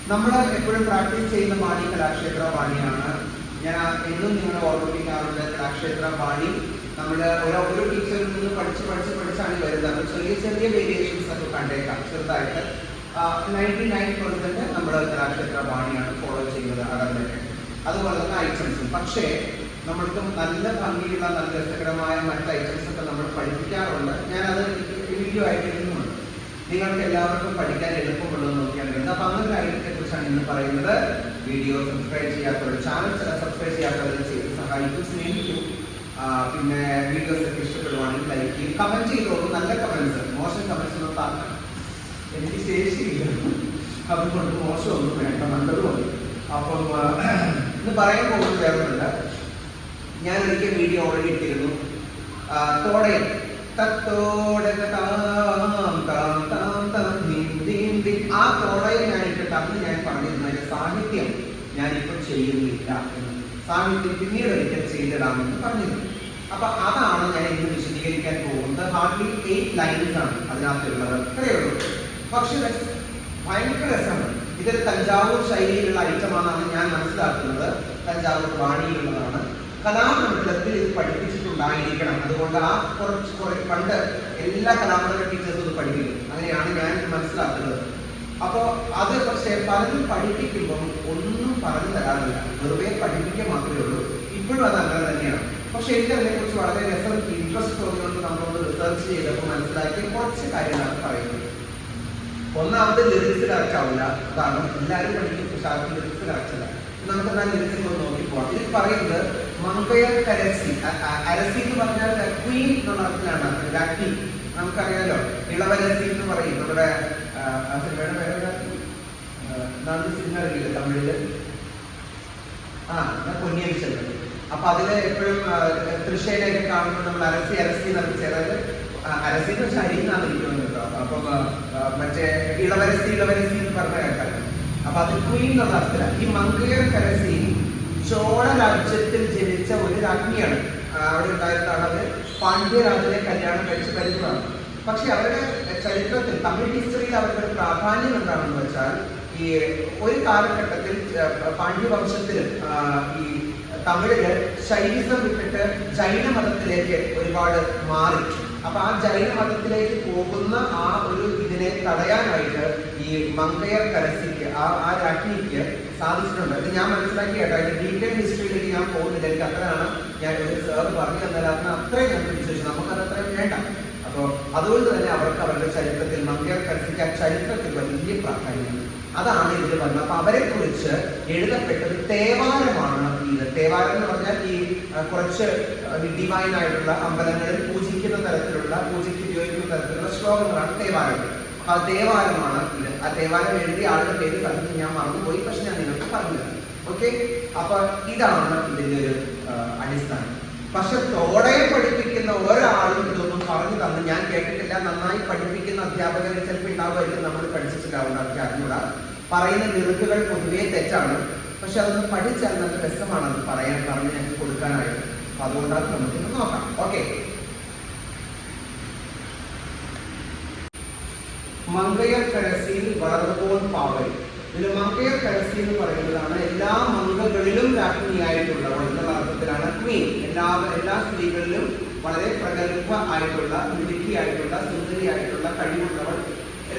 നമ്മൾ എപ്പോഴും പ്രാക്ടീസ് ചെയ്യുന്ന പാണി കലാക്ഷേത്ര പാണിയാണ്. ഞാൻ എന്നും നിങ്ങളെ ഓർമ്മിപ്പിക്കാറുണ്ട്, കലാക്ഷേത്ര പാണി നമ്മൾ ഒരു ടീച്ചറിൽ നിന്ന് പഠിച്ചാണ് വരുന്നത്. ചെറിയ ചെറിയ വേരിയേഷൻസ് ഒക്കെ കണ്ടേക്കാം. ചെറുതായിട്ട് 99% നമ്മൾ കലാക്ഷേത്ര പാണിയാണ് ഫോളോ ചെയ്യുന്നത് അകത്തൊക്കെ. അതുപോലെ തന്നെ ഐറ്റംസും. പക്ഷേ നമ്മൾക്ക് നല്ല ഭംഗിയുള്ള നല്ല രസകരമായ മറ്റ് ഐറ്റംസ് ഒക്കെ നമ്മൾ പഠിപ്പിക്കാറുണ്ട്. ഞാനത് വീഡിയോ ആയിട്ട് ഇടുന്നുണ്ട്. നിങ്ങൾക്ക് എല്ലാവർക്കും പഠിക്കാൻ എളുപ്പമുള്ളതെന്ന് നോക്കിയാൽ വരുന്നത്. അപ്പം അങ്ങനെ ഒരു ഐറ്റത്തെ കുറിച്ചാണ് ഇന്ന് പറയുന്നത്. വീഡിയോ സബ്സ്ക്രൈബ് ചെയ്യാത്തവർ, ചാനൽ സബ്സ്ക്രൈബ് ചെയ്യാത്തവർ ചെയ്ത് സഹായിക്കും, സ്നേഹിക്കും. പിന്നെ വീഡിയോസ് ഒക്കെ ഇഷ്ടപ്പെടുവാണെങ്കിൽ ലൈക്ക് ചെയ്യും, കമന്റ് ചെയ്തോളൂ. നല്ല കമന്റ്സ്, മോശം കമന്റ്സ് ഒന്നും താക്കണം, എനിക്ക് ശേഷിയില്ല. അതുകൊണ്ട് മോശമൊന്നും വേണ്ട, നല്ലതുകൊണ്ട്. അപ്പം ഇന്ന് പറയാൻ പോകുന്നത് വേറൊന്നുമില്ല. ഞാൻ ഒരിക്കൽ വീഡിയോ ഓൾറെഡി ഇട്ടിരുന്നു. തോടയം ആ തോടയം ഞാൻ ഇട്ടിട്ട് അന്ന് ഞാൻ പറഞ്ഞിരുന്നു അതിന്റെ സാഹിത്യം ഞാനിപ്പോൾ ചെയ്യുന്നില്ല എന്ന്. സാഹിത്യം പിന്നീട് ഒരിക്കൽ ചെയ്തിടാമെന്ന് പറഞ്ഞിരുന്നു. അപ്പൊ അതാണ് ഞാൻ ഇന്ന് വിശദീകരിക്കാൻ പോകുന്നത്. ഹാർഡ്ലി 8 ലൈൻസ് ആണ് അതിനകത്തുള്ളത്, അത്രയേ ഉള്ളൂ. പക്ഷെ ഭയങ്കര രസമാണ്. ഇതൊരു തഞ്ചാവൂർ ശൈലിയിലുള്ള ഐറ്റമാണെന്നാണ് ഞാൻ മനസ്സിലാക്കുന്നത്. തഞ്ചാവൂർ വാണിയിലുള്ളതാണ്. കലാമണ്ഡലത്തിൽ ഇത് പഠിപ്പിച്ചിട്ടുണ്ടായിരിക്കണം. അതുകൊണ്ട് ആ കുറച്ച് പണ്ട് എല്ലാ കലാമണ്ഡല ടീച്ചേഴ്സും ഇത് പഠിപ്പിക്കും. അങ്ങനെയാണ് ഞാൻ മനസ്സിലാക്കുന്നത്. അപ്പോൾ അത് പക്ഷേ പലരും പഠിപ്പിക്കുമ്പം ഒന്നും പറഞ്ഞു തരാറില്ല, വെറുതെ പഠിപ്പിക്കുക മാത്രമേ ഉള്ളൂ. ഇപ്പോഴും അത് അങ്ങനെ തന്നെയാണ്. പക്ഷെ എനിക്ക് അതിനെക്കുറിച്ച് വളരെ ഇൻട്രസ്റ്റ് തോന്നിയുകൊണ്ട് നമ്മളോട് റിസർച്ച് ചെയ്തപ്പോൾ മനസ്സിലാക്കിയ കുറച്ച് കാര്യങ്ങളാണ് പറയുന്നത്. ഒന്നാമത് ലിറിക്സ് കറക്റ്റ് ആവില്ല. അതാണ് എല്ലാവരും പഠിക്കും, പക്ഷെ ആർക്കും ലിറിക്സ് കറക്റ്റ് അല്ല. നമുക്ക് ഞാൻ ലിറിക്സ് ഒന്ന് നോക്കിപ്പോവാം. ഇതിൽ പറയുന്നത് മങ്കയർ കരസി. അരസി എന്ന് പറഞ്ഞാൽ ക്വീൻ എന്നുള്ള അർത്ഥത്തിലാണ്, രാജ്ഞി. നമുക്കറിയാലോ, ഇളവരസി എന്ന് പറയും. നമ്മുടെ സിനിമയുടെ പേര് നാല് സിനിമ അറിയില്ല തമിഴില്, പൊന്നിയൻ സെൽവൻ. അപ്പൊ അതില് എപ്പോഴും തൃശ്ശേരിയൊക്കെ കാണുമ്പോൾ നമ്മൾ അരസി എന്നൊക്കെ ചേർന്നത്. അരസി എന്ന് വെച്ചാൽ അരിന്നാണ് ഇരിക്കുന്നത് കേട്ടോ. അപ്പം മറ്റേ ഇളവരസി എന്ന് പറഞ്ഞ കേൾക്കാം. അപ്പൊ അത് ക്വീൻ എന്നുള്ള അർത്ഥത്തിലാണ്. ഈ മങ്കയർ കരസി ചോള രാജ്യത്തിൽ ജനിച്ച ഒരു രാജ്ഞിയാണ്. അവിടെ ഉണ്ടായിരുന്നാണ്. അത് പാണ്ഡ്യരാജനെ കല്യാണം കഴിച്ച് വരുന്നതാണ്. പക്ഷെ അവരുടെ ചരിത്രത്തിൽ, തമിഴ് ഹിസ്റ്ററിയിൽ അവരുടെ പ്രാധാന്യം എന്താണെന്ന് വെച്ചാൽ, ഈ ഒരു കാലഘട്ടത്തിൽ പാണ്ഡ്യവംശത്തിൽ ഈ തമിഴില് ശൈവിസം വിട്ടിട്ട് ജൈനമതത്തിലേക്ക് ഒരുപാട് മാറി. അപ്പൊ ആ ജൈനമതത്തിലേക്ക് പോകുന്ന ആ ഒരു ഇതിനെ തടയാനായിട്ട് ഈ മങ്കയർ കരസിക്ക്, ആ രാജ്ഞിക്ക് സാധിച്ചിട്ടുണ്ട്. ഇത് ഞാൻ മനസ്സിലാക്കി കേട്ടോ. അതിന്റെ ഡീറ്റെയിൽ ഹിസ്റ്ററിയിലേക്ക് ഞാൻ പോകുന്നില്ല. എനിക്ക് അത്രയാണ് ഞാൻ ഒരു സാറ് പറഞ്ഞു തന്നാൽ അതിന് അത്രയും ഞാൻ വിശ്വസിച്ചു. നമുക്കത് അത്രയും വേണ്ട. അപ്പോൾ അതുകൊണ്ട് തന്നെ അവർക്ക് അവരുടെ ചരിത്രത്തിൽ, മങ്കയർ കരസിക്ക് ആ ചരിത്രത്തിൽ വലിയ പ്രാധാന്യം. അതാണ് ഇതിൽ വന്നത്. അപ്പൊ അവരെ കുറിച്ച് എഴുതപ്പെട്ടത് തേവാരമാണ്. ഇത് തേവാരം എന്ന് പറഞ്ഞാൽ ഈ കുറച്ച് ഡിവൈൻ ആയിട്ടുള്ള അമ്പലങ്ങളിൽ പൂജിക്കുന്ന തരത്തിലുള്ള, പൂജയ്ക്ക് ഉപയോഗിക്കുന്ന തരത്തിലുള്ള ശ്ലോകങ്ങളാണ് തേവാരം. അപ്പൊ ആ തേവാരമാണ് ഇത്. ആ തേവാരം എഴുതിയ ആളുടെ പേര് പറഞ്ഞ് ഞാൻ മറന്നുപോയി, പക്ഷെ ഞാൻ നിങ്ങൾക്ക് പറഞ്ഞുതരാം. ഓക്കെ, അപ്പൊ ഇതാണ് ഇതിന്റെ ഒരു അടിസ്ഥാനം. പക്ഷെ തോടയം പഠിപ്പിക്കുന്ന ഒരാളും ഇതൊന്നും പറഞ്ഞു തന്ന് ഞാൻ കേട്ടിട്ടില്ല. നന്നായി പഠിപ്പിക്കുന്ന അധ്യാപകരെ ചിലപ്പോൾ ഉണ്ടാവുമായിരിക്കും, നമ്മൾ പഠിച്ചിട്ടുണ്ടാവുന്ന അറിഞ്ഞൂടാ. പറയുന്ന ലിറിക്കുകൾ പൊതുവേ തെറ്റാണ്. പക്ഷെ അതൊന്ന് പഠിച്ചാൽ നല്ല രസമാണ് അത് പറഞ്ഞ് ഞങ്ങൾക്ക് കൊടുക്കാനായിട്ട്. അപ്പൊ അതുകൊണ്ടാണ് നമുക്കിന്ന് നോക്കാം. ഓക്കെ, മങ്കയർ കരസിയിൽ വളർന്നുപോൻ പാവൽ. ഇതിൽ മങ്കയർ കരസി എന്ന് പറയുന്നതാണ് എല്ലാ മങ്കകളിലും രാജ്ഞിയായിട്ടുള്ളവൾ എന്നുള്ള അർത്ഥത്തിലാണ് ക്വീൻ. എല്ലാ സ്ത്രീകളിലും വളരെ പ്രഗത്ഭ ആയിട്ടുള്ള, മിടുക്കിയായിട്ടുള്ള, സുന്ദരിയായിട്ടുള്ള, കഴിവുള്ളവൾ,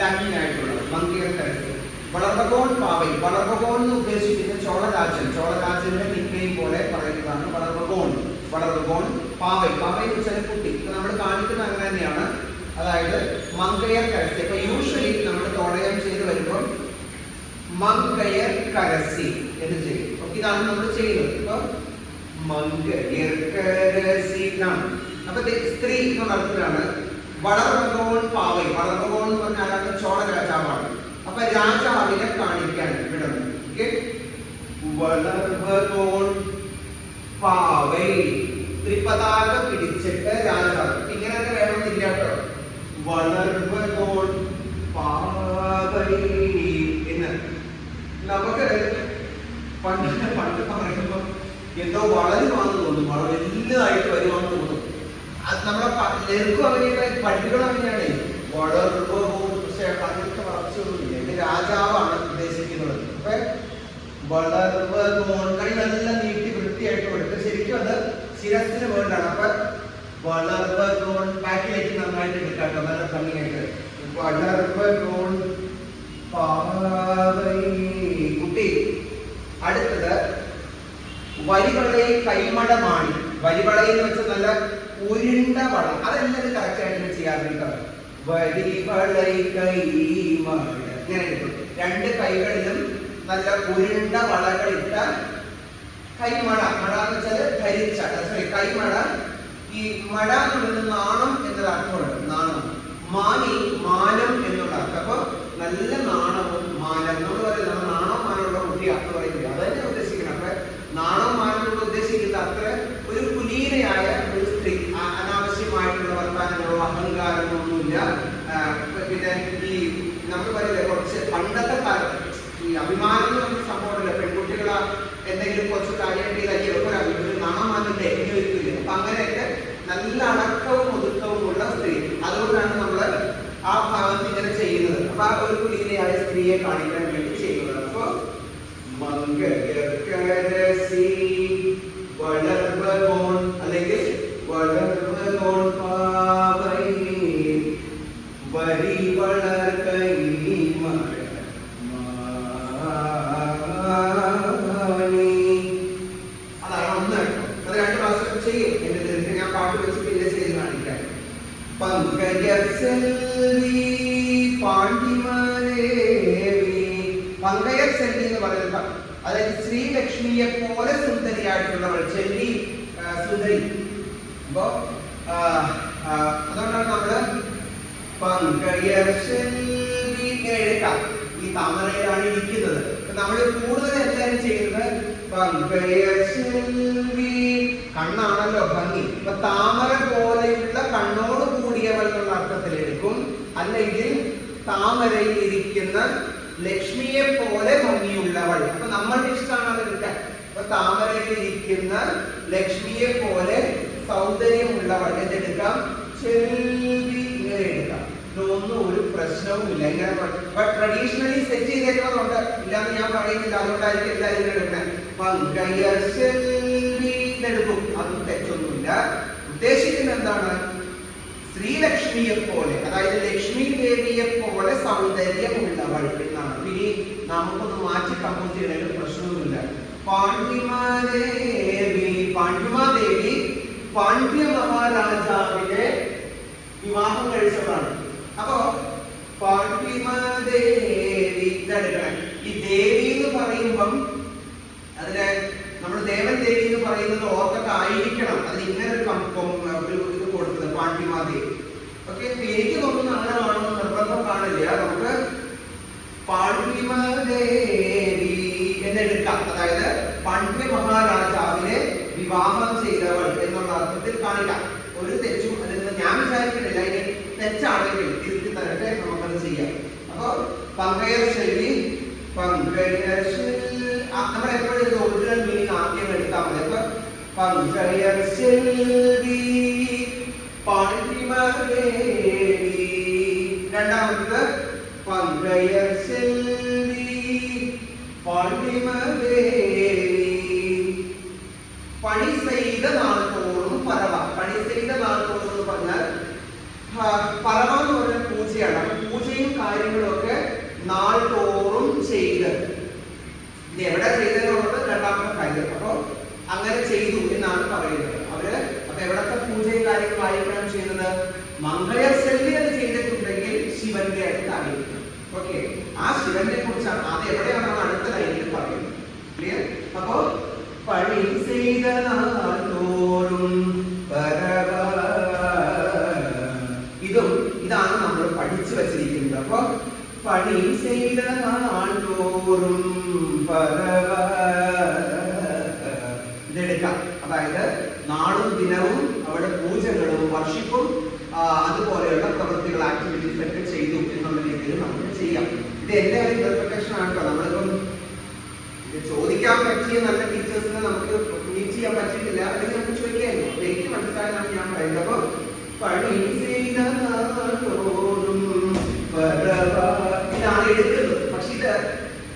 രാജ്ഞിയായിട്ടുള്ളവൾ മങ്കയർ കരസി. വളർവകോൺ പാവൈ. വളർവകോൺ എന്ന് ഉദ്ദേശിക്കുന്നത് ചോളരാജന്റെ നിക്കയും പോലെ പറയുന്നതാണ് വളർവകോൺ പാവൈ. പാവൈ എന്ന് വെച്ചാൽ കുട്ടി. ഇപ്പൊ നമ്മൾ കാണിക്കുന്ന അങ്ങനെ തന്നെയാണ്. അതായത് മങ്കയർ കരസി. അപ്പൊ യൂഷ്വലി നമ്മൾ തോടയം ചെയ്ത് വരുമ്പോൾ മങ്കയർ കരസി എന്ന് ചെയ്യും. ഇതാണ് നമ്മൾ ചെയ്യുന്നത്. ഇപ്പൊ മങ്കയർ കരസി. അപ്പൊ സ്ത്രീ എന്നുള്ള അർത്ഥത്തിലാണ്. വളർവകോൺ പാവൈ. വളർവകോൺ എന്ന് പറഞ്ഞാൽ അയാൾക്ക് ചോള രാജാവാണ്. അപ്പൊ രാജാവിനെ കാണിക്കാൻ വിടുന്നു. വളർവകോൺ പാവൈ. ത്രിപതാക പിടിച്ചിട്ട് രാജാവ്. ഇങ്ങനെയൊക്കെ വേണമെന്നില്ല കേട്ടോ. വളർവകോൺ പാവൈ എന്ന് നമുക്ക് പണ്ട് പറയുമ്പോൾ എന്തോ വളരുവാന്ന് തോന്നും, വളരെ വലുതായിട്ട് വരുവാന്ന് തോന്നും. നമ്മളെ നെരുക്കും അങ്ങനെയൊക്കെ പഠിപ്പിക്കണം. അങ്ങനെയാണ് വളർവകോൺ. പക്ഷെ അതിനൊക്കെ വളർച്ചയൊന്നുമില്ല. ഇത് രാജാവാണ് ഉദ്ദേശിക്കുന്നത്. വളർവകോൺ. കൈ നല്ല നീട്ടി വൃത്തിയായിട്ട് കൊടുത്ത് ശരിക്കും അത് ശിരസിന് വേണ്ടാണ്. അപ്പൊ വളർവകോൺ ബാക്കിലേക്ക് നന്നായിട്ട് എടുക്കാട്ടോ, നല്ല ഭംഗിയായിട്ട്. വളർവകോൺ പാവൈ. കുട്ടി അടുത്തത് വരിവളை കൈമടമാണി. വരിവളை എന്ന് വെച്ചാൽ നല്ല ഉരുണ്ട വള. അതെല്ലാവരും കറക്റ്റ് ആയിട്ട് ചെയ്യാറുണ്ട്. വരിവളை കൈമട ഇങ്ങനെ എടുക്കും. രണ്ട് കൈകളിലും നല്ല ഉരുണ്ട വളകളിട്ട കൈമട. മട എന്ന് വെച്ചാൽ ധരിച്ച, സോറി കൈമട. ഈ മട എന്ന് പറയുന്നത് നാണം എന്നൊരു അർത്ഥമുണ്ട്. നാണം. മാനി മാനം എന്നുള്ള അർത്ഥം. അപ്പൊ നല്ല നാണവും മാനം നമ്മൾ പറയുന്നത് നാണം മാനമുള്ള കുട്ടിയാന്ന് പറയുന്നത് അതന്നെ ഉദ്ദേശിക്കണം. അപ്പൊ നാണം മാനം കൊണ്ട് ഉദ്ദേശിക്കുന്ന അത്ര ഒരു കുലീനയായ ഒരു സ്ത്രീ, അനാവശ്യമായിട്ടുള്ള വർത്താനങ്ങളോ അഹങ്കാരമോ ഒന്നുമില്ല. പിന്നെ ഈ നമ്മൾ പറയില്ലേ കുറച്ച് പണ്ടത്തെ കാലത്ത് ഈ അഭിമാനം എന്ന് പറഞ്ഞ സംഭവമല്ല. പെൺകുട്ടികൾ എന്തെങ്കിലും കുറച്ച് കാര്യമായിട്ട് ഇതൊക്കെ ഒരു നാണമാനത്തെ എങ്ങനെയൊരിക്കില്ല. അപ്പൊ അങ്ങനെയൊക്കെ നല്ല അടക്കവും ഒതുക്കവുമുള്ള സ്ത്രീ. അതുകൊണ്ടാണ് നമ്മൾ ആ ഭാഗത്ത് ഇങ്ങനെ ചെയ്യുന്നത്. അപ്പൊ ആ ഒരു കുലീനയായ സ്ത്രീയെ കാണിക്കാൻ വേണ്ടി ചെയ്യുന്നത്. അപ്പൊ മംഗളകരസി വളർവകോൺ അല്ലെങ്കിൽ വളർവകോൺ പാവൈ വരിവളർ കൈമട. അതാണ് ഒന്ന്. അത് രണ്ട് പ്രാവശ്യം ചെയ്യും. എന്റെ ഞാൻ പാട്ട് വെച്ചിട്ട് ഇല്ല ചെയ്ത് കാണിക്കാം. പങ്കജസെൽവി പാണ്ഡിമദേവി. പങ്കജസെൽവി എന്ന് പറയുന്നത് അതായത് ശ്രീലക്ഷ്മിയെ പോലെ സുന്ദരിയായിട്ടുള്ളവൾ. ചെല്ലി സുന്ദരി. അപ്പോ അതുകൊണ്ടാണ് നമ്മള് പങ്കജസെൽവി ഇങ്ങനെ എടുക്കാം. ഈ താമരയിലാണ് ഇരിക്കുന്നത്. നമ്മൾ കൂടുതൽ എല്ലാവരും ചെയ്യുന്നത് പങ്കജസെൽവി കണ്ണാണല്ലോ ഭംഗി. അപ്പൊ താമര പോലെയുള്ള കണ്ണോട് കൂടിയവൾ എന്നുള്ള അർത്ഥത്തിൽ എടുക്കും. അല്ലെങ്കിൽ താമരയിൽ ഇരിക്കുന്ന ലക്ഷ്മിയെ പോലെ ഭംഗിയുള്ളവൾ. അപ്പൊ നമ്മളുടെ ഇഷ്ടമാണ് അത് എടുക്കാൻ. അപ്പൊ താമരയിൽ ഇരിക്കുന്ന ലക്ഷ്മിയെ പോലെ സൗന്ദര്യമുള്ളവൾ എന്തെടുക്കാം? ചെൽവി ഇങ്ങനെ എടുക്കാം. ഇതൊന്നും ഒരു പ്രശ്നവുമില്ല. ഇങ്ങനെ ട്രഡീഷണലി സെറ്റ് ചെയ്തേക്കുന്നതുകൊണ്ട് ഇല്ലാന്ന് ഞാൻ പറയുന്നില്ല. അതുകൊണ്ടായിരിക്കും എല്ലാവരും എടുക്കാൻ. പങ്കജസെൽവി എടുക്കും. അതും തെറ്റൊന്നുമില്ല. ഉദ്ദേശിക്കുന്നത് എന്താണ്? ശ്രീലക്ഷ്മിയെ പോലെ, അതായത് ലക്ഷ്മി ദേവിയെ പോലെ സൗന്ദര്യമുള്ളവൾ എന്നാണ്. ഇനി നമുക്കൊന്ന് മാറ്റി കമ്പോസ് ചെയ്യണതിൽ പ്രശ്നമൊന്നുമില്ല. പാണ്ഡ്യമാദേവി. പാണ്ഡ്യമാദേവി പാണ്ഡ്യ മഹാരാജാവിനെ വിവാഹം കഴിച്ചവളാണ്. അപ്പോ പാണ്ഡ്യമാദേവി ഇതെടുക്കണം. ഈ ദേവി എന്ന് പറയുമ്പം അതിന് നമ്മൾ ദേവൻ ദേവി എന്ന് പറയുന്നത് ഓർത്തൊക്കെ ആയിരിക്കണം. അതിന് ഇങ്ങനെ ഒരു ഇത് കൊടുത്തത് പാണ്ഡ്യമാദേവി. ഓക്കെ, എനിക്ക് തോന്നുന്ന ആളാണെന്ന് നിർബന്ധം കാണില്ല. നമുക്ക് പാണ്ഡ്യമാദേവി എന്നെടുക്കാം. അതായത് പാണ്ഡ്യ മഹാരാജാവിനെ വിവാഹം ചെയ്തവൾ എന്നുള്ള അർത്ഥത്തിൽ കാണിക്കാം. ഒരു തെറ്റും അതിൽ ഞാൻ വിചാരിക്കുന്നില്ല. ഇനി തെറ്റാണെങ്കിൽ തിരുത്തി തരട്ടെ, നമുക്കത് ചെയ്യാം. അപ്പൊ പങ്കജസെൽവി നമ്മളെപ്പോഴും ഇത് ഒറിജിനൽ മീനിങ് ആദ്യം എടുത്താൽ മതി. അപ്പൊ പങ്കജസെൽവി പാണ്ഡ്യമാദേവി. രണ്ടാമത് പങ്കജസെൽവി പാണ്ഡ്യമാദേവി. പണി ചെയ്ത നാൾ തോറും പറവ. പണി ചെയ്ത നാൾ തോറും എന്ന് പറഞ്ഞാൽ പറവ എന്ന് പറഞ്ഞ പൂജയാണ്. അപ്പൊ പൂജയും കാര്യങ്ങളും ഒക്കെ നാൾ തോറും ചെയ്ത്. ഇത് എവിടെ ചെയ്തെന്നുള്ളത് രണ്ടാമത്തെ കാര്യം. അപ്പൊ അങ്ങനെ ചെയ്തു എന്നാണ് പറയുന്നത് അവര്. അപ്പൊ എവിടത്തെ പൂജയും കാര്യങ്ങളായിരിക്കണം ചെയ്യുന്നത്? മംഗളസെൽവി അത് ചെയ്തിട്ടുണ്ടെങ്കിൽ ശിവന്റെ അടുത്തായിരിക്കും. ഓക്കെ, ആ ശിവനെ കുറിച്ചാണ്. അത് എവിടെയാണെന്ന് അടുത്ത ലൈനിൽ പറയുന്നത്. ക്ലിയർ? അപ്പോ പണി ചെയ്ത നാൾ തോറും പറവ. ഇതാണ് നമ്മൾ പഠിച്ചു വച്ചിരിക്കുന്നത്. അപ്പൊ പണി ചെയ്ത നാൾ തോറും പറവ ഇതെടുക്കാം. അതായത് നാളും ദിനവും അവിടെ പൂജകളും വർഷിപ്പും അതുപോലെയുള്ള പ്രവൃത്തികൾ ആക്ടിവിറ്റീസ് ഒക്കെ ചെയ്തു എന്നുള്ള രീതിയിൽ നമുക്ക് ചെയ്യാം. ഇത് എന്റെ ഒരു ഇന്റർപ്രിട്ടേഷൻ ആണ് കേട്ടോ. നമ്മളിപ്പം ഇത് ചോദിക്കാൻ പറ്റിയ നല്ല ടീച്ചേഴ്സിനെ നമുക്ക് മീറ്റ് ചെയ്യാൻ പറ്റിയിട്ടില്ല. അല്ലെങ്കിൽ നമുക്ക് ചോദിക്കായിരുന്നു. എനിക്ക് മനസ്സിലായെന്നാണ് ഞാൻ പറയുന്നത്. അപ്പൊ പണി ചെയ്ത നാളോടും പറവ ഇതാണ് എടുക്കുന്നത്. പക്ഷെ ഇത്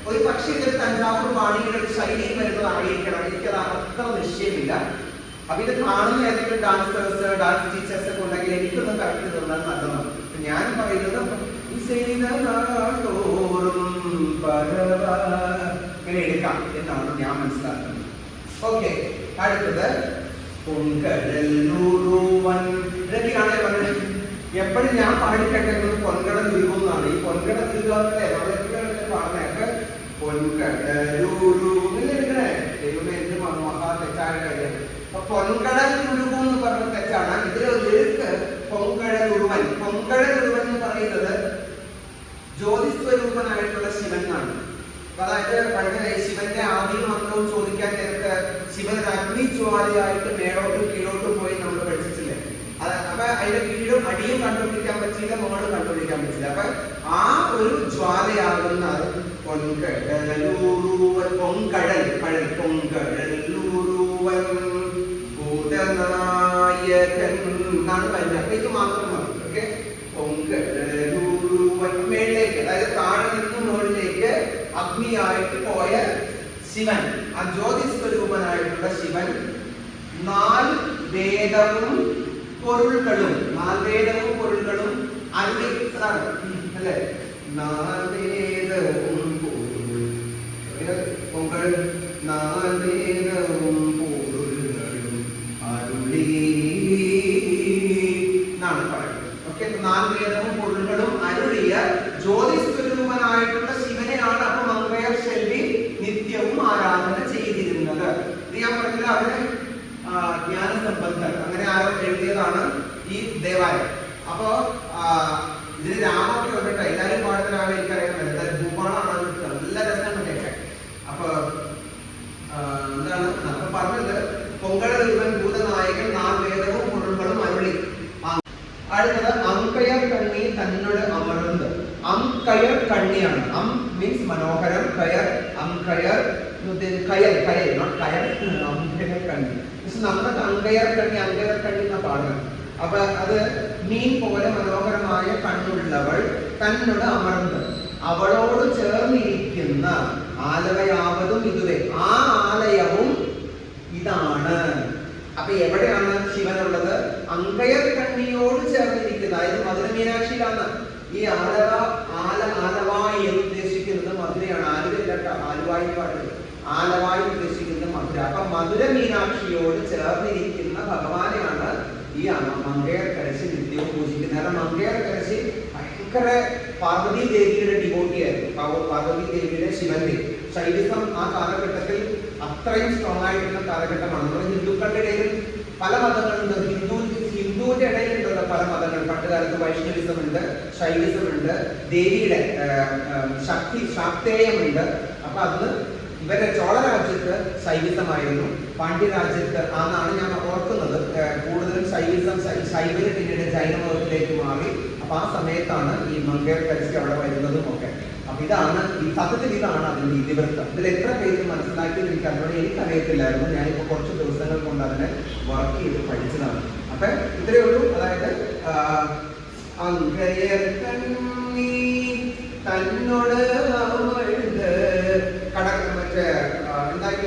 ഒരു പക്ഷേ ചെയ്തൊരു തഞ്ചാവൂർ പാണിയുടെ ഒരു ശൈലിയിൽ വരുന്നതായിരിക്കണം. എനിക്കത് അത്ര നിശ്ചയമില്ല. അപ്പൊ ഇത് കാണുന്ന ഏതെങ്കിലും ഡാൻസേഴ്സ്, ഡാൻസ് ടീച്ചേഴ്സ് ഒക്കെ ഉണ്ടെങ്കിൽ എനിക്കൊന്നും കറക്റ്റ് തന്നാൽ നല്ലതാണ്. ഞാൻ പറയുന്നത് ഇങ്ങനെ എടുക്കാം എന്നാണ് ഞാൻ മനസ്സിലാക്കുന്നത്. ഓക്കെ, അടുത്തത് പൊൻകടലുരുവൻ. ഇതൊക്കെയാണ് പറഞ്ഞത്. എപ്പോഴും ഞാൻ പാടിക്കേണ്ടത് പൊൻകടൽ ഉരുവെന്നാണ്. ഈ പൊൻകടൽ ഉരുവത്തെ നമ്മളെപ്പോഴും പറഞ്ഞൊക്കെ പൊൻകടലുരുവേ ദൈവമേ എന്ത് മഹാ തെറ്റായ കാര്യം. അപ്പൊ പൊൻകടൽ ഉരുവം എന്ന് പറഞ്ഞ തെറ്റാണ്. ഇതിലൊരുക്ക് പൊൻകടൽ ഉരുവൻ. പൊൻകടൽ ഉരുവൻ എന്ന് പറയുന്നത് ജ്യോതിസ്വരൂപനായിട്ടുള്ള ശിവൻ എന്നാണ്. അതായത് പണ്ട് ശിവന്റെ ആദ്യം മന്ത്രവും ചോദിക്കാൻ നേരത്ത് ശിവൻ അഗ്നിജ്വാലയായിട്ട് മേളോട്ടും കീഴോട്ടും പോയി നമ്മൾ പഠിച്ചിട്ടില്ലേ? അപ്പൊ അതിന്റെ കീഴും അടിയും കണ്ടുപിടിക്കാൻ പറ്റില്ല, മുകളും കണ്ടുപിടിക്കാൻ പറ്റില്ല. അപ്പൊ ആ ഒരു ജ്വാലയാകുന്ന പൊൻകടൽ കടൽ പൊൻകടലുരുവൻ ഭൂതനായകൻ എന്നാണ് പറയുന്നത്. അപ്പൊ ഇത് മാത്രം മതി. ഓക്കെ, പൊൻകടലുരുവൻ മേളിലേക്ക്, അതായത് താഴെ നിന്ന് മുകളിലേക്ക് അഗ്നിയായിട്ട് പോയ ശിവൻ, ആ ജ്യോതിസ്വരൂപനായിട്ടുള്ള ശിവൻ 4 വേദവും പൊരുൾകളും, 4 വേദവും പൊരുൾകളും അരുളിച്ചതാണ് അല്ലെ? 4 വേദവും പൊരുളും 4 വേദവും പൊരുളും അരുളി എന്നാണ് പറയുന്നത്. ഓക്കെ, 4 വേദവും പൊരുളുകളും അരുളിയ ജ്യോതിസ്വരൂപനായിട്ടുള്ള ശിവനെയാണ് അപ്പൊ മംഗളയർ ശെൽവി നിത്യവും ആരാധന ചെയ്തിരുന്നത്. ഇത് ഞാൻ പറഞ്ഞില്ല, അവരെ ജ്ഞാനസംബന്ധർ അങ്ങനെ ആരോ എഴുതിയതാണ് ഈ ദേവാലയം. അപ്പോ ഇതിന് രാമൊക്കെ വന്നിട്ട് എല്ലാവരും പാടുന്ന രാമം എനിക്കറിയാൻ പറ്റില്ല. ഭൂപാളാണ്, നല്ല രസമാണ് കേൾക്കാൻ. അപ്പൊ എന്താണ് അപ്പൊ പറഞ്ഞത്? പൊങ്കടലുരുവൻ ഭൂതനായകൻ 4 വേദവും പൊരുളുകളും അരുളി. അടുത്തത് അങ്കയർ കണ്ണി തന്നോട് അമർന്ന്. അങ്കയർ കണ്ണിയാണ്. അം മീൻസ് മനോഹരം, കയർ അങ്കയർ കയൽ കയൽ നോട്ട് കയർ, അങ്കയർ കണ്ണി. നമ്മുടെ അങ്കയർ കണ്ണി, അങ്കയർ കണ്ണി എന്ന പാടുന്നത്. അപ്പൊ അത് മീൻ പോലെ മനോഹരമായ കണ്ണുള്ളവൾ തന്നോട് അമർന്ന്, അവളോട് ചേർന്നിരിക്കുന്ന ആലവയാവതും ഇതുവേ, ആ ആലയവും ഇതാണ്. അപ്പൊ എവിടെയാണ് ശിവനുള്ളത്? അങ്കയർ കണ്ണിയോട് ചേർന്നിരിക്കുന്ന, അതായത് മധുര മീനാക്ഷിയിലാണ്. ഈ ആലവായി എന്ന് ഉദ്ദേശിക്കുന്നത് മധുരയാണ്. ആലുവയിലട്ട, ആലുവായി പാടുന്നത്. ആലവായി ഉദ്ദേശിക്കുന്നത് മധുര. അപ്പൊ മധുര മീനാക്ഷിയോട് ചേർന്നിരിക്കുന്ന ഭഗവാനെയാണ് ഈ മങ്കയർ കരശി നിത്യവും പൂജിക്കുന്നത്. കാരണം മങ്കയർ കരശി ഭയങ്കര പാർവതി ദേവിയുടെ ഡിവോട്ടിയായിരുന്നു. പാർവതി ദേവിയുടെ ശിവന്റെ ശൈവിസം ആ കാലഘട്ടത്തിൽ അത്രയും സ്ട്രോങ് ആയിട്ടുള്ള കാലഘട്ടമാണ്. നമ്മുടെ ഹിന്ദുക്കളുടെ ഇടയിൽ പല മതങ്ങളുണ്ട്. ഹിന്ദുവിന്റെ ഇടയിലുണ്ടല്ലോ പല മതങ്ങൾ. പണ്ട് കാലത്ത് വൈഷ്ണവിസം ഉണ്ട്, ശൈവിസം ഉണ്ട്, ദേവിയുടെ ശാക്തേയമുണ്ട്. അപ്പൊ അന്ന് ഇവരുടെ ചോള രാജ്യത്ത് ശൈവിസമായിരുന്നു, പാണ്ഡ്യരാജ്യത്ത് ആണെന്നാണ് ഞാൻ ഓർക്കുന്നത്. കൂടുതലും ശൈവര് പിന്നീട് ജൈനമതത്തിലേക്ക് മാറി. അപ്പൊ ആ സമയത്താണ് ഈ മങ്കയർ കരശി അവിടെ വരുന്നതും ഒക്കെ. അപ്പൊ ഇതാണ് ഈ സത്യത്തിൽ ഇതാണ് അതിന്റെ ഇതിവൃത്തം. ഇതിൽ എത്ര പേര് മനസ്സിലാക്കിയത് എനിക്ക് അതിനോട് എനിക്കറിയത്തില്ലായിരുന്നു. ഞാനിപ്പോ കുറച്ച് ദിവസങ്ങൾ കൊണ്ട് അതിനെ വർക്ക് ചെയ്ത് പഠിച്ചതാണ്. അപ്പൊ ഇത്രയേ ഉള്ളൂ. അതായത് അങ്കയർ കണ്ണി തന്നോട് മറ്റേ എന്താക്കി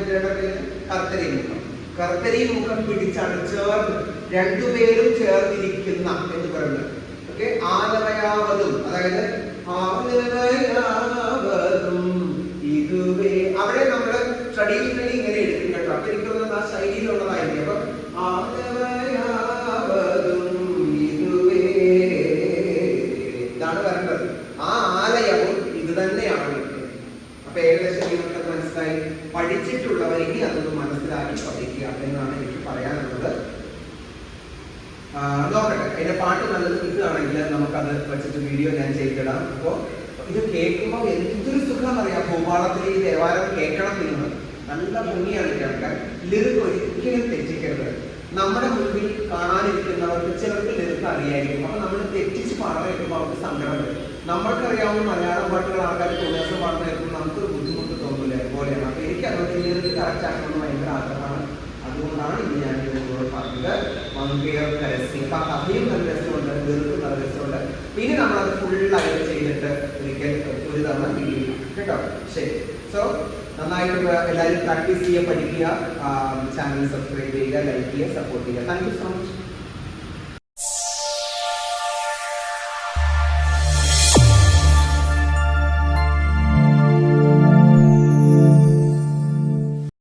കർത്തരി മുഖം, കർത്തരി മുഖം പിടിച്ചാണ് ചേർന്ന്, രണ്ടുപേരും ചേർന്നിരിക്കുന്ന എന്ന് പറയുന്നത്. ഓക്കെ, ആലവയാവതും, അതായത് ആലവയാവതും ഇതുവേ. അവിടെ നമ്മള് ട്രഡീഷണലി ഇങ്ങനെ എടുക്കും കേട്ടോ. അപ്പൊ എനിക്കൊന്നും ആ ശൈലിയിലുള്ളതായിരിക്കും. അപ്പൊ ആലവയാവതും ഇതുവേ ഇതാണ് വരേണ്ടത്. ആ ആലയവും ഇത് തന്നെയാണ്. അപ്പൊ ഏകദേശം നിങ്ങൾക്കത് മനസ്സിലായി. പഠിച്ചിട്ടുള്ളവർ ഇനി അതൊന്ന് മനസ്സിലാക്കി പഠിക്കുക എന്നാണ് എനിക്ക് പറയാനുള്ളത്. നോക്കട്ടെ, അതിന്റെ പാട്ട് നല്ലത് കിട്ടുകയാണെങ്കിൽ നമുക്കത് വെച്ചിട്ട് വീഡിയോ ഞാൻ ചെയ്തിടാം. അപ്പോൾ ഇത് കേൾക്കുമ്പോൾ എന്തൊരു സുഖം അറിയാം. ഭൂപാളത്തിൽ ഈ ദേവാലയം കേൾക്കണം നിങ്ങൾ. നല്ല ഭംഗിയാണ് കേൾക്കാൻ. ലിറിക് ഒരിക്കലും തെറ്റിക്കരുത്. നമ്മുടെ മുൻപിൽ കാണാനിരിക്കുന്നവർക്ക് ചിലർക്ക് ലിറിക് അറിയായിരിക്കും. അപ്പൊ നമ്മൾ തെറ്റിച്ച് പാടാൻ കേൾക്കുമ്പോൾ അവർക്ക് സങ്കടം വരും. നമ്മൾക്കറിയാവുന്ന മലയാളം പാട്ടുകൾ ആൾക്കാർ തൊഴിലാസം പാടുന്ന കേൾക്കുമ്പോൾ നമുക്കൊരു ബുദ്ധിമുട്ട് തോന്നില്ല പോലെയാണ്. അപ്പൊ എനിക്ക് അതുകൊണ്ട് ലിറിക് കറക്റ്റ് ആക്കണമെന്ന് ഭയങ്കര ആഗ്രഹമാണ്. അതുകൊണ്ടാണ് ഇനി ഞാൻ നിങ്ങളോട് പറഞ്ഞത് മങ്കയർ കരശി. അപ്പൊ ആ കഥയും നല്ല രസമുണ്ട്, ലിറിക്കും നല്ല രസമുണ്ട്. ഇനി നമ്മളത് ഫുള്ളായിട്ട് ചെയ്തിട്ട് ഒരിക്കൽ ഒരു തവണ വീഡിയോ കേട്ടോ. ശരി. സോ നന്നായിട്ട് എല്ലാവരും പ്രാക്ടീസ് ചെയ്യുക, പഠിക്കുക, ചാനൽ സബ്സ്ക്രൈബ് ചെയ്യുക, ലൈക്ക് ചെയ്യുക, സപ്പോർട്ട് ചെയ്യുക. Thank you so much.